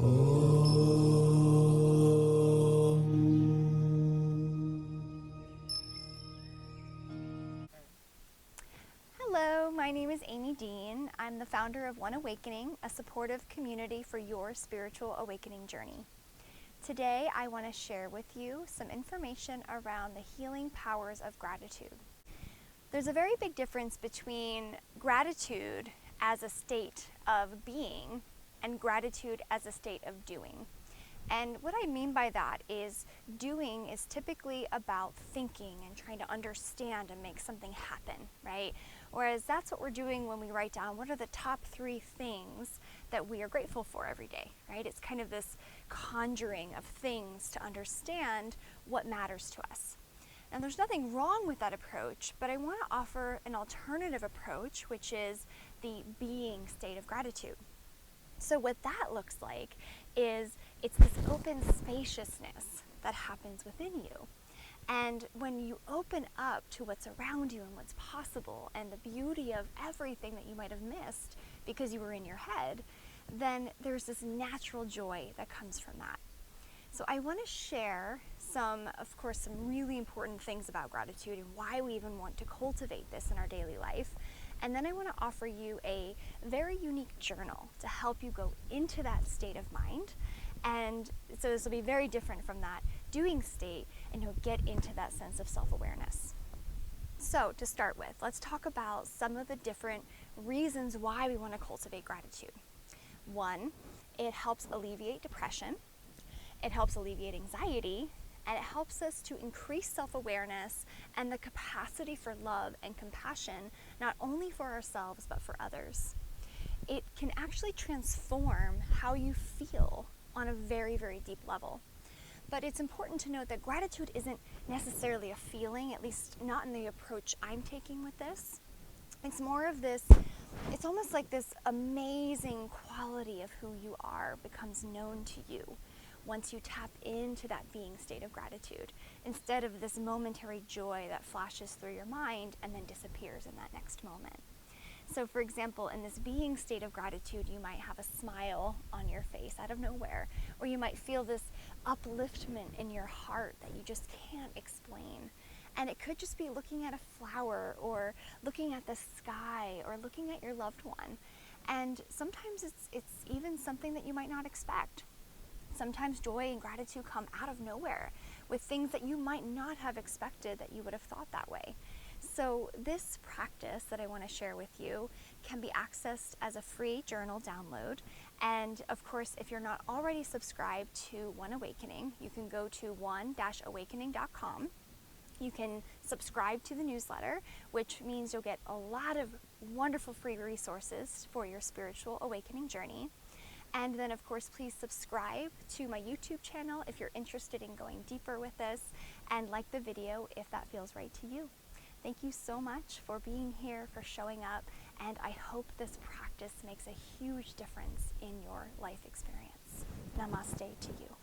Hello, my name is Amy Dean. I'm the founder of One Awakening, a supportive community for your spiritual awakening journey. Today, I want to share with you some information around the healing powers of gratitude. There's a very big difference between gratitude as a state of being and gratitude as a state of doing. And what I mean by that is doing is typically about thinking and trying to understand and make something happen, right? Whereas that's what we're doing when we write down what are the top 3 things that we are grateful for every day, right? It's kind of this conjuring of things to understand what matters to us. And there's nothing wrong with that approach, but I want to offer an alternative approach, which is the being state of gratitude. So what that looks like is it's this open spaciousness that happens within you. And when you open up to what's around you and what's possible and the beauty of everything that you might have missed because you were in your head, then there's this natural joy that comes from that. So I want to share some really important things about gratitude and why we even want to cultivate this in our daily life. And then I want to offer you a very unique journal to help you go into that state of mind. And so this will be very different from that doing state, and you'll get into that sense of self-awareness. So to start with, let's talk about some of the different reasons why we want to cultivate gratitude. 1, it helps alleviate depression. It helps alleviate anxiety, and it helps us to increase self-awareness and the capacity for love and compassion, not only for ourselves, but for others. It can actually transform how you feel on a very, very deep level. But it's important to note that gratitude isn't necessarily a feeling, at least not in the approach I'm taking with this. It's more of this, it's almost like this amazing quality of who you are becomes known to you once you tap into that being state of gratitude, instead of this momentary joy that flashes through your mind and then disappears in that next moment. So for example, in this being state of gratitude, you might have a smile on your face out of nowhere, or you might feel this upliftment in your heart that you just can't explain. And it could just be looking at a flower, or looking at the sky, or looking at your loved one. And sometimes it's even something that you might not expect. Sometimes joy and gratitude come out of nowhere with things that you might not have expected that you would have thought that way. So this practice that I want to share with you can be accessed as a free journal download. And of course, if you're not already subscribed to One Awakening, you can go to one-awakening.com. You can subscribe to the newsletter, which means you'll get a lot of wonderful free resources for your spiritual awakening journey. And then, of course, please subscribe to my YouTube channel if you're interested in going deeper with this, and like the video if that feels right to you. Thank you so much for being here, for showing up, and I hope this practice makes a huge difference in your life experience. Namaste to you.